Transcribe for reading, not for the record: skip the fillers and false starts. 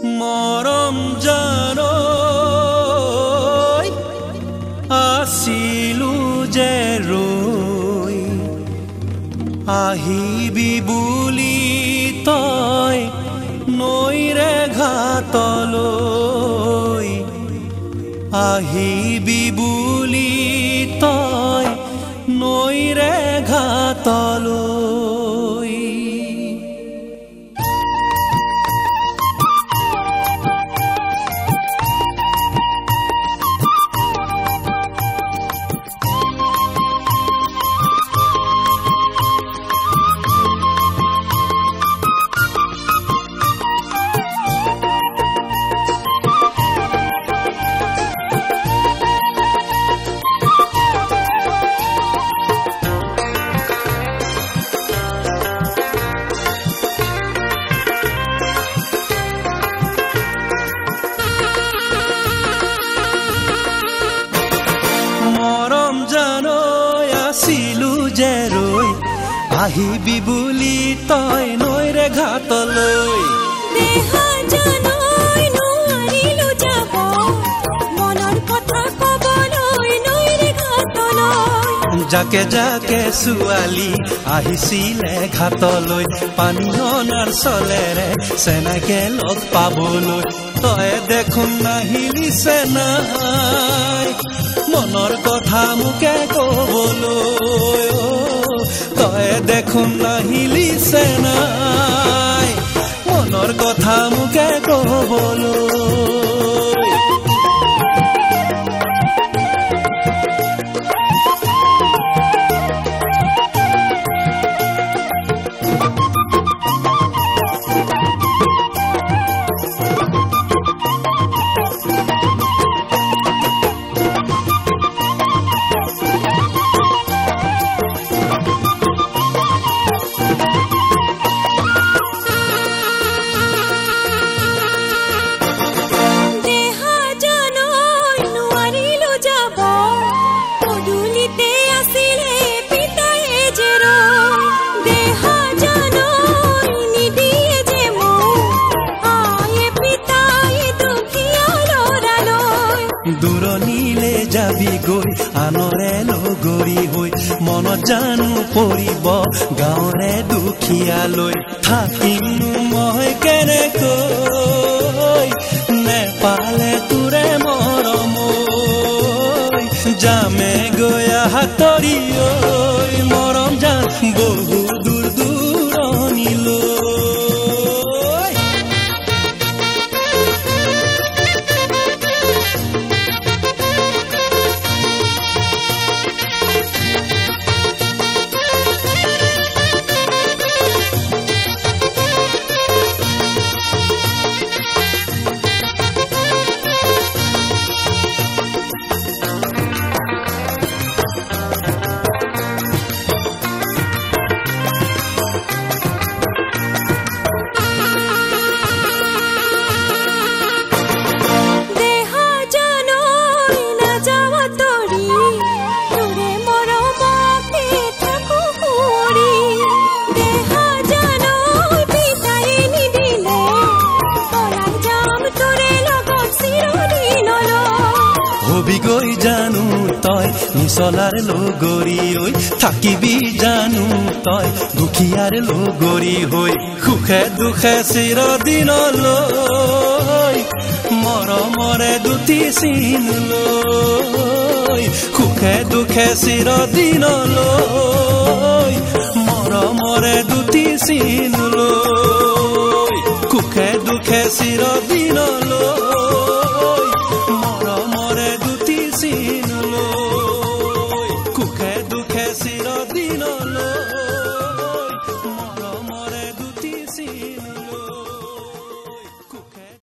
মৰম জানৈ আছিলো যে ৰৈ আহিবি বুলি তই নৈৰে ঘাটলৈ আহিবি বুলি তই নৈৰে ঘাটলৈ আহিবি বুলি তই নৈৰে ঘাটলৈ দেহা জানৈ নোৱাৰিলো যাব মনৰ কথা কবলৈ নৈৰে ঘাটলৈ যাকে যাকে ছোৱালী আহিছিলে ঘাটলৈ পানী অনাৰ চলেৰে চেনাকে লগ পাবলৈ তই দেখোন নাহিলি চেনাই মনৰ কথা মোকে কবলৈ তই দেখোন নাহিলি চেনাই মনৰ কথা মোকে কবলৈ দূৰণিলে যাবি গৈ আনৰে লগৰী হৈ মনত জানো পৰিব গাঁৱৰে দুখীয়ালৈ থাকিমনো মই কেনেকৈ নেপালে তোৰে মৰম যামে গৈ হাতৰি মৰম যাম বহু দূৰ দূৰণিলৈ গৈ জানো তই নিচলাৰ লগৰী হৈ থাকিবি জানো তই দুখীয়াৰ লগৰী হৈ সুখে দুখে চিৰদিনলৈ মৰমৰে দুটি চিন লৈ সুখে দুখে চিৰদিনলৈ মৰমৰে দুটি চিন লৈ সুখে দুখে চিৰদিনলৈ